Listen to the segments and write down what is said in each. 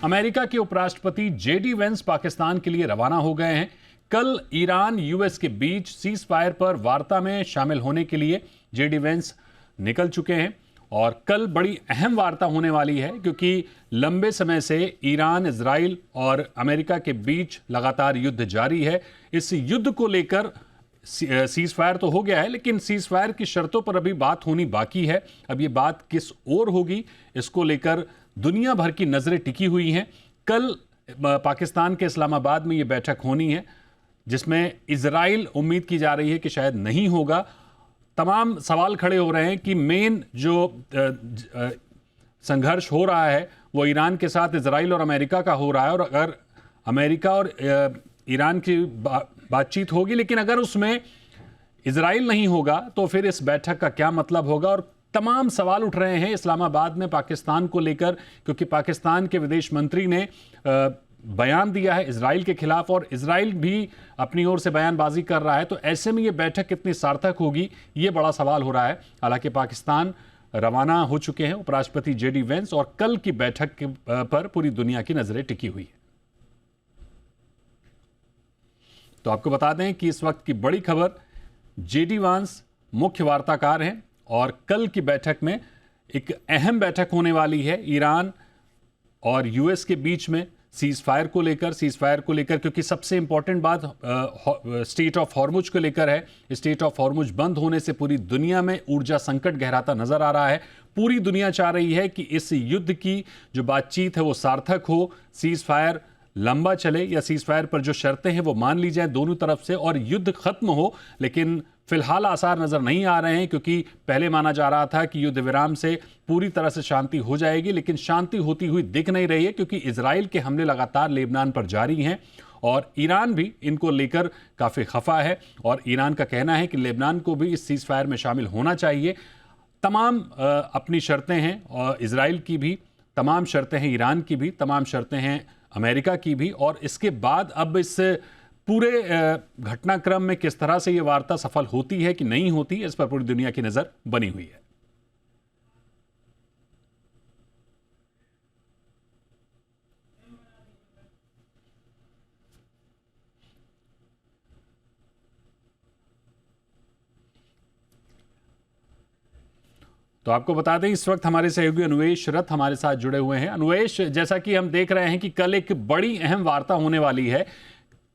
America के उपराष्ट्रपति JD Vance Pakistan के लिए रवाना हो गए हैं। कल ईरान यूएस के बीच सीज फायर पर वार्ता में शामिल होने के लिए जेडी वेंस निकल चुके हैं और कल बड़ी अहम वार्ता होने वाली है, क्योंकि लंबे समय से ईरान, इजराइल और अमेरिका के बीच लगातार युद्ध जारी है। इस युद्ध को लेकर सीज फायर तो हो गया है, लेकिन सीज फायर की शर्तों पर अभी बात होनी बाकी है। अब ये बात किस ओर होगी, इसको लेकर दुनिया भर की नजरें टिकी हुई हैं। कल पाकिस्तान के इस्लामाबाद में ये बैठक होनी है, जिसमें इजराइल उम्मीद की जा रही है कि शायद नहीं होगा। तमाम सवाल खड़े हो रहे हैं कि मेन जो संघर्ष हो रहा है वो ईरान के साथ इजराइल और अमेरिका का हो रहा है, और अगर अमेरिका और ईरान की बातचीत होगी, लेकिन अगर उसमें इजराइल नहीं होगा तो फिर इस बैठक का क्या मतलब होगा। और तमाम सवाल उठ रहे हैं इस्लामाबाद में पाकिस्तान को लेकर, क्योंकि पाकिस्तान के विदेश मंत्री ने बयान दिया है इजराइल के खिलाफ और इजराइल भी अपनी ओर से बयानबाजी कर रहा है। तो ऐसे में ये बैठक कितनी सार्थक होगी, ये बड़ा सवाल हो रहा है। हालांकि पाकिस्तान रवाना हो चुके हैं उपराष्ट्रपति जेडी वेंस, और कल की बैठक पर पूरी दुनिया की नजरें टिकी हुई है। तो आपको बता दें कि इस वक्त की बड़ी खबर, जेडी वेंस मुख्य वार्ताकार हैं और कल की बैठक में एक अहम बैठक होने वाली है ईरान और यूएस के बीच में सीज फायर को लेकर, क्योंकि सबसे इंपॉर्टेंट बात स्टेट ऑफ हॉर्मुज को लेकर है। स्टेट ऑफ हॉर्मुज बंद होने से पूरी दुनिया में ऊर्जा संकट गहराता नजर आ रहा है। पूरी दुनिया चाह रही है कि इस युद्ध की जो बातचीत है वो सार्थक हो, सीज फायर लंबा चले, या सीज फायर पर जो शर्तें हैं वो मान ली जाए दोनों तरफ से और युद्ध खत्म हो। लेकिन फिलहाल आसार नजर नहीं आ रहे हैं, क्योंकि पहले माना जा रहा था कि युद्ध विराम से पूरी तरह से शांति हो जाएगी, लेकिन शांति होती हुई दिख नहीं रही है, क्योंकि इजराइल के हमले लगातार लेबनान पर जारी हैं और ईरान भी इनको लेकर काफी खफा है। और ईरान का कहना है कि लेबनान को भी इस सीज फायर में शामिल होना चाहिए। तमाम अपनी शर्तें हैं, और इजराइल की भी तमाम शर्तें हैं, ईरान की भी तमाम शर्तें हैं, अमेरिका की भी। और इसके बाद अब इस पूरे घटनाक्रम में किस तरह से ये वार्ता सफल होती है कि नहीं होती, इस पर पूरी दुनिया की नजर बनी हुई है। तो आपको बता दें इस वक्त हमारे सहयोगी अनुवेश रथ हमारे साथ जुड़े हुए हैं। अनुवेश, जैसा कि हम देख रहे हैं कि कल एक बड़ी अहम वार्ता होने वाली है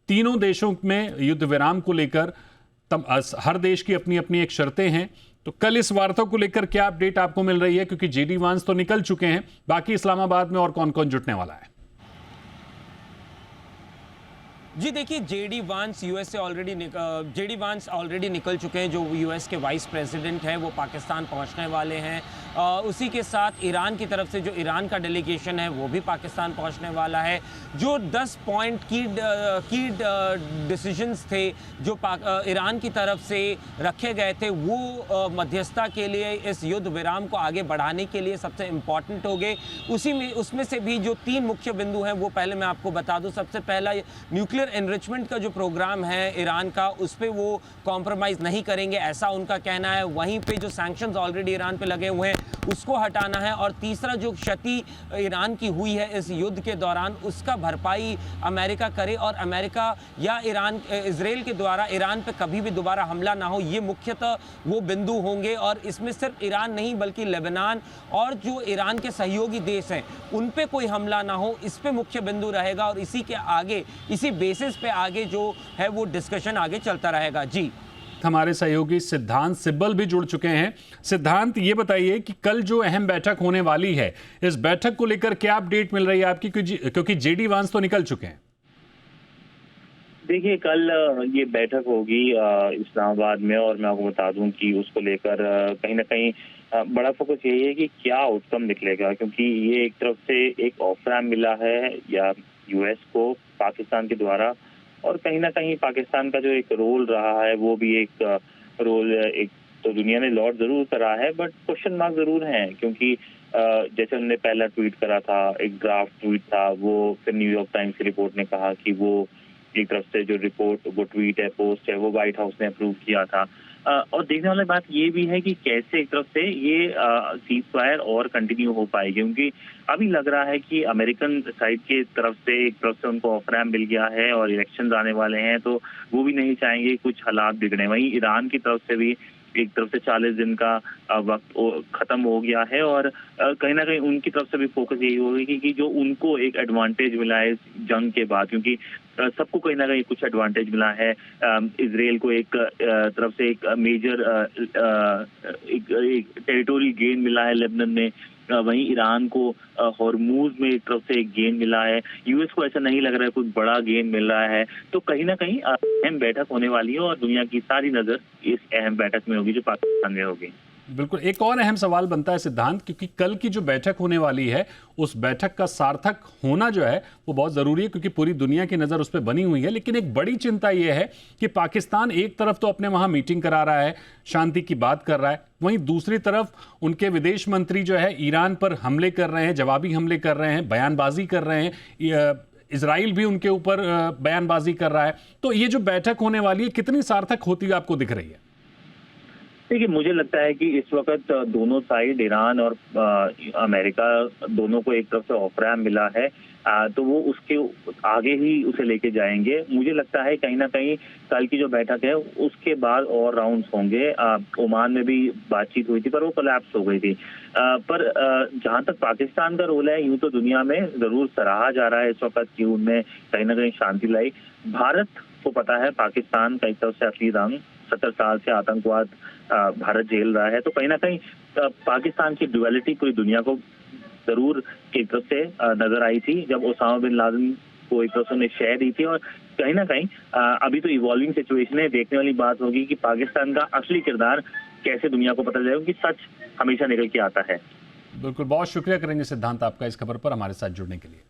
तीनों देशों में युद्ध विराम को लेकर। हर देश की अपनी अपनी एक शर्तें हैं, तो कल इस वार्ता को लेकर क्या अपडेट आपको मिल रही है, क्योंकि जेडी वेंस तो निकल चुके हैं, बाकी इस्लामाबाद में और कौन कौन जुटने वाला है? जी देखिए, जेडी वेंस ऑलरेडी निकल चुके हैं। जो यूएस के वाइस प्रेसिडेंट हैं वो पाकिस्तान पहुंचने वाले हैं। उसी के साथ ईरान की तरफ से जो ईरान का डेलीगेशन है वो भी पाकिस्तान पहुंचने वाला है। जो 10 पॉइंट की डिसीजंस थे जो ईरान की तरफ से रखे गए थे, वो मध्यस्थता के लिए इस युद्ध विराम को आगे बढ़ाने के लिए सबसे इम्पॉर्टेंट हो गए। उसमें से भी जो 3 मुख्य बिंदु हैं वो पहले मैं आपको बता दूं। सबसे पहला, न्यूक्लियर एनरिचमेंट का जो प्रोग्राम है ईरान का, उस पे वो कॉम्प्रोमाइज़ नहीं करेंगे, ऐसा उनका कहना है। वहीं पे जो सैंक्शंस ऑलरेडी ईरान पे लगे हुए हैं उसको हटाना है। और तीसरा, जो क्षति ईरान की हुई है इस युद्ध के दौरान, उसका भरपाई अमेरिका करे और अमेरिका या इजराइल के द्वारा ईरान पे कभी भी दोबारा हमला ना हो। ये मुख्यतः वो बिंदु होंगे। और इसमें सिर्फ ईरान नहीं बल्कि लेबनान और जो ईरान के सहयोगी देश हैं उन पे कोई हमला ना हो, इस पे मुख्य बिंदु रहेगा। और इसी के आगे, इसी बेसिस पे आगे जो है वो डिस्कशन आगे चलता रहेगा। जी, हमारे सहयोगी सिद्धांत सिब्बल भी जुड़ चुके हैं। सिद्धांत, ये बताइए कि कल जो अहम बैठक होने वाली है, इस बैठक को लेकर क्या अपडेट मिल रही है आपकी, क्योंकि जेडी वेंस तो निकल चुके हैं? देखिए, कल ये बैठक होगी इस्लामाबाद में, और मैं आपको बता दूं कि उसको लेकर कहीं ना कहीं बड़ा फोकस यही है कि क्या आउटकम निकलेगा, क्योंकि ये एक तरफ से एक ऑफर मिला है या यूएस को पाकिस्तान के द्वारा, और कहीं ना कहीं पाकिस्तान का जो एक रोल रहा है वो भी एक रोल, एक तो दुनिया ने लॉर्ड जरूर करा है, बट क्वेश्चन मार्क जरूर हैं। क्योंकि जैसे उन्होंने पहला ट्वीट करा था, एक ड्राफ्ट ट्वीट था, वो फिर न्यूयॉर्क टाइम्स की रिपोर्ट ने कहा कि वो एक तरफ से जो रिपोर्ट, वो ट्वीट है, पोस्ट है, वो व्हाइट हाउस ने अप्रूव किया था। और देखने वाली बात ये भी है कि कैसे एक तरफ से ये सीज फायर और कंटिन्यू हो पाएगी, क्योंकि अभी लग रहा है कि अमेरिकन साइड के तरफ से एक तरफ से उनको ऑफ रैम्प मिल गया है और इलेक्शन आने वाले हैं, तो वो भी नहीं चाहेंगे कुछ हालात बिगड़े। वहीं ईरान की तरफ से भी एक तरफ से 40 दिन का वक्त खत्म हो गया है और कहीं ना कहीं उनकी तरफ से भी फोकस यही होगी कि जो उनको एक एडवांटेज मिला है इस जंग के बाद, क्योंकि सबको कहीं ना कहीं कुछ एडवांटेज मिला है। इसराइल को एक तरफ से एक मेजर एक टेरिटोरियल गेन मिला है लेबनान में, वहीं ईरान को हॉर्मूज में एक तरफ से एक गेन मिला है। यूएस को ऐसा नहीं लग रहा है कुछ बड़ा गेन मिल रहा है, तो कहीं ना कहीं अहम बैठक होने वाली है और दुनिया की सारी नजर इस अहम बैठक में होगी जो पाकिस्तान में होगी। बिल्कुल, एक और अहम सवाल बनता है सिद्धांत, क्योंकि कल की जो बैठक होने वाली है उस बैठक का सार्थक होना जो है वो बहुत ज़रूरी है, क्योंकि पूरी दुनिया की नज़र उस पर बनी हुई है। लेकिन एक बड़ी चिंता ये है कि पाकिस्तान एक तरफ तो अपने वहाँ मीटिंग करा रहा है, शांति की बात कर रहा है, वहीं दूसरी तरफ उनके विदेश मंत्री जो है ईरान पर हमले कर रहे हैं, जवाबी हमले कर रहे हैं, बयानबाजी कर रहे हैं, इजराइल भी उनके ऊपर बयानबाजी कर रहा है। तो ये जो बैठक होने वाली है कितनी सार्थक होती हुई आपको दिख रही है? देखिए, मुझे लगता है कि इस वक्त दोनों साइड, ईरान और अमेरिका, दोनों को एक तरफ से ऑफ रैम्प मिला है, तो वो उसके आगे ही उसे लेके जाएंगे। मुझे लगता है कहीं ना कहीं कल की जो बैठक है उसके बाद और राउंड्स होंगे। ओमान में भी बातचीत हुई थी पर वो कोलैप्स हो गई थी। पर जहां तक पाकिस्तान का रोल है, यूं तो दुनिया में जरूर सराहा जा रहा है इस वक्त कि उनने कहीं ना कहीं शांति लाई। भारत को पता है पाकिस्तान का एक तरफ से असली रंग, 70 साल से आतंकवाद भारत झेल रहा है, तो कहीं ना कहीं पाकिस्तान की ड्युअलिटी पूरी दुनिया को जरूर एक तरफ से नजर आई थी जब ओसामा बिन लादेन को एक तरफ से उन्हें शह दी थी। और कहीं ना कहीं अभी तो इवॉल्विंग सिचुएशन है, देखने वाली बात होगी कि पाकिस्तान का असली किरदार कैसे दुनिया को पता चलेगा, कि सच हमेशा निकल के आता है। बिल्कुल, बहुत शुक्रिया करेंगे सिद्धांत आपका इस खबर पर हमारे साथ जुड़ने के लिए।